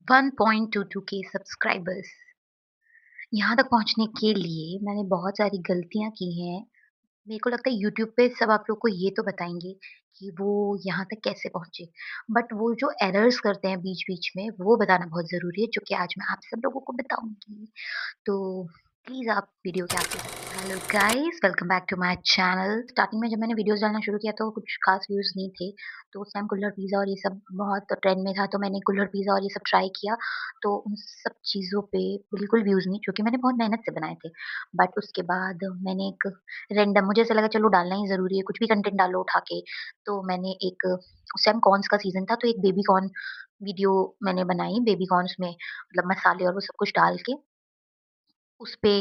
1.22 के सब्सक्राइबर्स। यहाँ तक पहुँचने के लिए मैंने बहुत सारी गलतियाँ की हैं। मेरे को लगता है यूट्यूब पे सब आप लोग को ये तो बताएँगे कि वो यहाँ तक कैसे पहुँचे। बट वो जो एरर्स करते हैं बीच-बीच में वो बताना बहुत ज़रूरी है, जो कि आज मैं आप सब लोगों को बताऊँगी। तो प्लीज़ आप वीडियो के आखिर तक। Hello guys, welcome back to my channel. Starting में जब मैंने वीडियोज़ डालना शुरू किया तो कुछ खास व्यूज़ नहीं थे। तो उस टाइम कुल्हड़ पिज़्ज़ा और ये सब बहुत ट्रेंड में था, तो मैंने कुल्हड़ पिज़्ज़ा और ये सब ट्राई किया। तो उन सब चीज़ों पे बिल्कुल व्यूज़ नहीं, जो कि मैंने बहुत मेहनत से बनाए थे। बट उसके बाद मैंने एक रैंडम, मुझे ऐसा लगा चलो डालना ही ज़रूरी है, कुछ भी कंटेंट डालो उठा के। तो मैंने एक, उस टाइम कॉर्न्स का सीज़न था, तो एक बेबी कॉर्न वीडियो मैंने बनाई। बेबी कॉर्न्स में मतलब मसाले और वो सब कुछ डाल के उसपे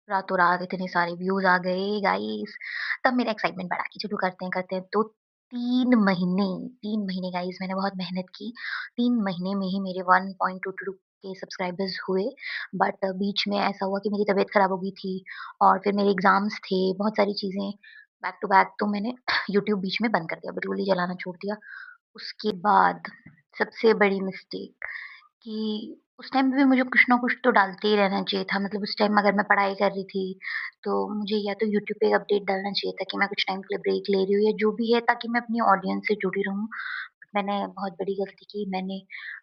रातों-रात इतने सारे व्यूज़ आ गए गाइस। तब मेरा एक्साइटमेंट बढ़ा कि चलो करते हैं। तो 3 महीने गाइस मैंने बहुत मेहनत की। 3 महीने में ही मेरे 1.22 के सब्सक्राइबर्स हुए। बट बीच में ऐसा हुआ कि मेरी तबीयत खराब हो गई थी और फिर मेरे एग्ज़ाम्स थे, बहुत सारी चीज़ें बैक टू बैक, तो मैंने यूट्यूब बीच में बंद कर दिया, बिल्कुल ही चलाना छोड़ दिया। उसके बाद सबसे बड़ी मिस्टेक कि उस टाइम पे भी मुझे कुछ ना कुछ तो डालते ही रहना चाहिए था। मतलब उस टाइम अगर मैं पढ़ाई कर रही थी, तो मुझे या तो यूट्यूब पे अपडेट डालना चाहिए था कि मैं कुछ टाइम के लिए ब्रेक ले रही हूँ या जो भी है, ताकि मैं अपनी ऑडियंस से जुड़ी रहूँ। मैंने बहुत बड़ी गलती की। मैंने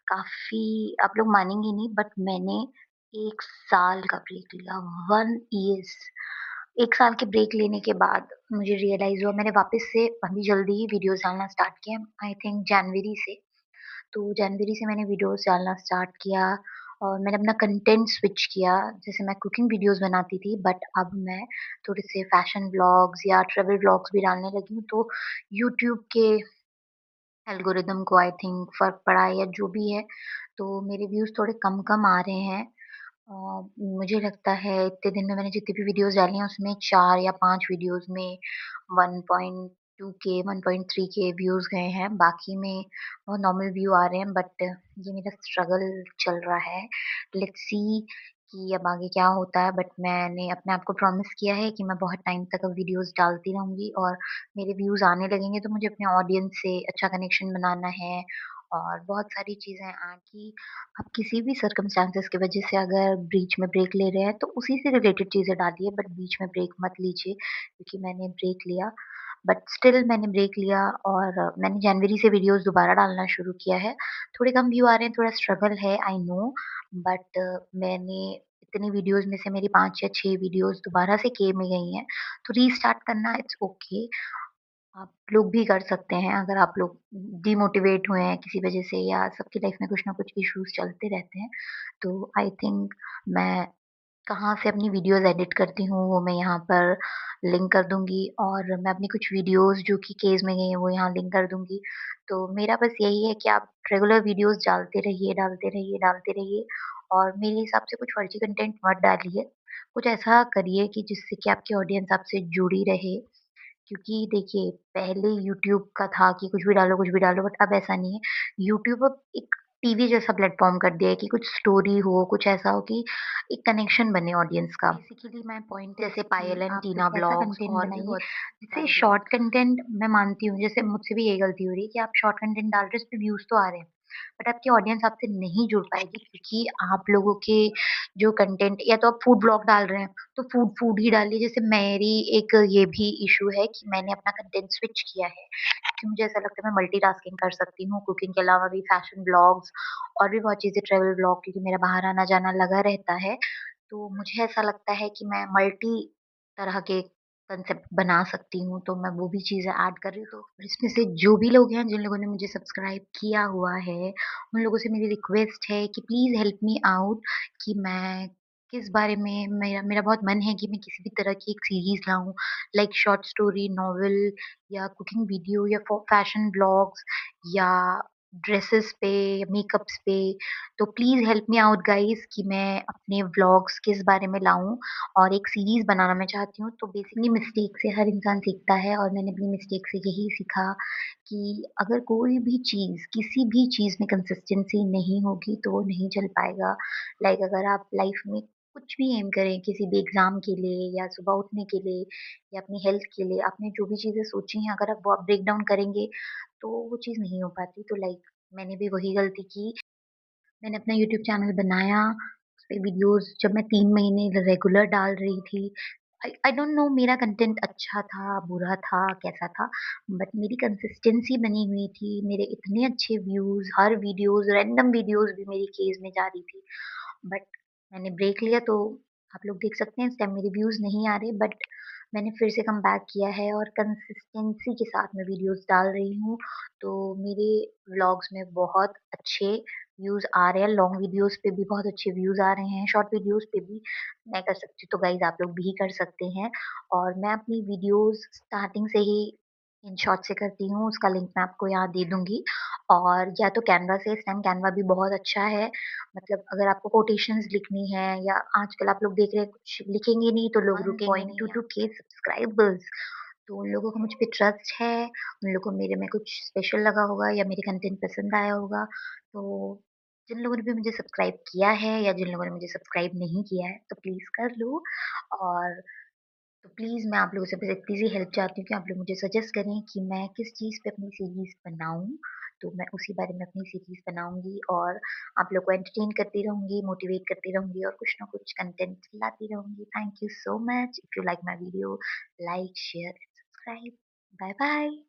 काफ़ी, आप लोग मानेंगे नहीं, बट मैंने 1 साल का ब्रेक लिया, 1 ईयर्स। 1 साल के ब्रेक लेने के बाद मुझे रियलाइज़ हुआ, मैंने वापस से अभी जल्दी ही वीडियोज़ डालना स्टार्ट किया, आई थिंक जनवरी से। तो जनवरी से मैंने वीडियोज़ डालना स्टार्ट किया और मैंने अपना कंटेंट स्विच किया। जैसे मैं कुकिंग वीडियोज़ बनाती थी, बट अब मैं थोड़े से फैशन व्लॉग्स या ट्रैवल व्लॉग्स भी डालने लगी हूँ। तो यूट्यूब के एल्गोरिदम को आई थिंक फ़र्क पड़ा है या जो भी है, तो मेरे व्यूज़ थोड़े कम-कम आ रहे हैं। मुझे लगता है इतने दिन में मैंने जितनी भी वीडियोज़ डाली हैं उसमें 4 या 5 वीडियोज़ में 1.2 के 1.3 के व्यूज़ गए हैं। बाकी में बहुत नॉर्मल व्यू आ रहे हैं, बट ये मेरा स्ट्रगल चल रहा है। लेट्स सी कि अब आगे क्या होता है, बट मैंने अपने आप को प्रॉमिस किया है कि मैं बहुत टाइम तक अब वीडियोज़ डालती रहूँगी और मेरे व्यूज़ आने लगेंगे, तो मुझे अपने ऑडियंस से अच्छा कनेक्शन बनाना है और बहुत सारी चीज़ें कि आप किसी भी सर्कमस्टेंसेस की वजह से अगर बीच में ब्रेक ले रहे हैं, तो उसी से रिलेटेड चीज़ें डालिए, बट बीच में ब्रेक मत लीजिए, क्योंकि मैंने ब्रेक लिया। बट स्टिल मैंने ब्रेक लिया और मैंने जनवरी से वीडियोज़ दोबारा डालना शुरू किया है। थोड़े कम व्यू आ रहे हैं, थोड़ा स्ट्रगल है, आई नो, बट मैंने इतनी वीडियोज़ में से मेरी 5 या 6 वीडियोज़ दोबारा से के में गई हैं, तो रीस्टार्ट करना इट्स ओके। आप लोग भी कर सकते हैं अगर आप लोग डिमोटिवेट हुए हैं किसी वजह से, या सबकी लाइफ में कुछ ना कुछ इश्यूज़ चलते रहते हैं। तो आई थिंक मैं कहाँ से अपनी वीडियोज़ एडिट करती हूँ, वो मैं यहाँ पर लिंक कर दूँगी और मैं अपनी कुछ वीडियोज़ जो कि केस में गई हैं, वो यहाँ लिंक कर दूँगी। तो मेरा बस यही है कि आप रेगुलर वीडियोज़ डालते रहिए और मेरे हिसाब से कुछ फर्ज़ी कंटेंट मत डालिए। कुछ ऐसा करिए कि जिससे कि आपकी ऑडियंस आपसे जुड़ी रहे। क्योंकि देखिए, पहले यूट्यूब का था कि कुछ भी डालो, बट अब ऐसा नहीं है। यूट्यूब अब एक टीवी जैसा प्लेटफ़ॉर्म कर दिया है कि कुछ स्टोरी हो, कुछ ऐसा हो कि एक कनेक्शन बने ऑडियंस का। बेसिकली माय पॉइंट जैसे पायल एंड टीना व्लॉग्स और भी बहुत, जैसे शॉर्ट कंटेंट मैं मानती हूँ, जैसे मुझसे भी यही गलती हो रही है कि आप शॉर्ट कंटेंट डाल रहे हो, उसपे व्यूज़ तो आ रहे हैं, बट आपकी ऑडियंस आपसे नहीं जुड़ पाएगी, क्योंकि आप लोगों के जो कंटेंट, या तो आप फूड व्लॉग डाल रहे हैं, तो फूड फूड ही डालिए। जैसे मेरी एक ये भी इश्यू है कि मैंने अपना कंटेंट स्विच किया है, क्योंकि मुझे ऐसा लगता है मैं मल्टीटास्किंग कर सकती हूँ, कुकिंग के अलावा भी फैशन व्लॉग्स और भी बहुत चीज़ें, ट्रैवल व्लॉग, क्योंकि मेरा बाहर आना-जाना लगा रहता है। तो मुझे ऐसा लगता है कि मैं मल्टी तरह के कंसेप्ट बना सकती हूँ, तो मैं वो भी चीज़ें ऐड कर रही हूँ। तो और इसमें से जो भी लोग हैं, जिन लोगों ने मुझे सब्सक्राइब किया हुआ है, उन लोगों से मेरी रिक्वेस्ट है कि प्लीज़ हेल्प मी आउट, कि मैं किस बारे में, मेरा मेरा बहुत मन है कि मैं किसी भी तरह की एक सीरीज़ लाऊँ, लाइक शॉर्ट स्टोरी, नॉवेल या कुकिंग वीडियो या फैशन व्लॉग्स या ड्रेसेस पे, मेकअप्स पे। तो please help me out guys, कि मैं अपने व्लॉग्स किस बारे में लाऊँ और एक सीरीज़ बनाना मैं चाहती हूँ। तो बेसिकली मिस्टेक से हर इंसान सीखता है और मैंने अपनी मिस्टेक से यही सीखा कि अगर कोई भी चीज़, किसी भी चीज़ में कंसिस्टेंसी नहीं होगी, तो वो नहीं चल पाएगा। लाइक अगर आप लाइफ़ में कुछ भी एम करें, किसी भी एग्ज़ाम के लिए या सुबह उठने के लिए या अपनी हेल्थ के लिए, आपने जो भी चीज़ें सोची हैं, अगर आप वो ब्रेक डाउन करेंगे, तो वो चीज़ नहीं हो पाती। तो लाइक मैंने भी वही गलती की। मैंने अपना यूट्यूब चैनल बनाया, उसपे वीडियोज़ जब मैं 3 महीने रेगुलर डाल रही थी। आई डोंट नो मेरा कंटेंट अच्छा था, बुरा था, कैसा था, बट मेरी कंसिस्टेंसी बनी हुई थी। मेरे इतने अच्छे व्यूज़, हर वीडियोज़ रैंडम वीडियोज़ भी मेरी केस में जा रही थी। बट मैंने ब्रेक लिया तो आप लोग देख सकते हैं इस टाइम मेरे व्यूज़ नहीं आ रहे, बट मैंने फिर से कमबैक किया है और कंसिस्टेंसी के साथ मैं वीडियोज़ डाल रही हूँ। तो मेरे व्लॉग्स में बहुत अच्छे व्यूज़ आ रहे हैं, लॉन्ग वीडियोज़ पे भी बहुत अच्छे व्यूज़ आ रहे हैं, शॉर्ट वीडियोज़ पे भी मैं कर सकती हूँ, तो गाइज़ आप लोग भी कर सकते हैं। और मैं अपनी वीडियोज़ स्टार्टिंग से ही इन शॉर्ट से करती हूँ, उसका लिंक मैं आपको यहाँ दे दूँगी। और या तो कैनवा से, इस टाइम कैनवा भी बहुत अच्छा है, मतलब अगर आपको कोटेशंस लिखनी है या आजकल आप लोग देख रहे हैं कुछ लिखेंगे नहीं तो लोग रुकेंगे नहीं। 1.22 के सब्सक्राइबर्स, तो उन लोगों को मुझ पे ट्रस्ट है, उन लोगों को मेरे में कुछ स्पेशल लगा होगा या मेरे कंटेंट पसंद आया होगा। तो जिन लोगों ने भी मुझे सब्सक्राइब किया है या जिन लोगों ने मुझे सब्सक्राइब नहीं किया है, तो प्लीज़ कर लो। और तो प्लीज़ मैं आप लोगों से बस इतनी सी हेल्प चाहती हूँ कि आप लोग मुझे सजेस्ट करें कि मैं किस चीज़ पे अपनी सीरीज़ बनाऊँ, तो मैं उसी बारे में अपनी सीरीज़ बनाऊँगी और आप लोग को एंटरटेन करती रहूँगी, मोटिवेट करती रहूँगी और कुछ ना कुछ कंटेंट लाती रहूँगी। Thank you so much. If you like my video, like, share and subscribe. Bye bye.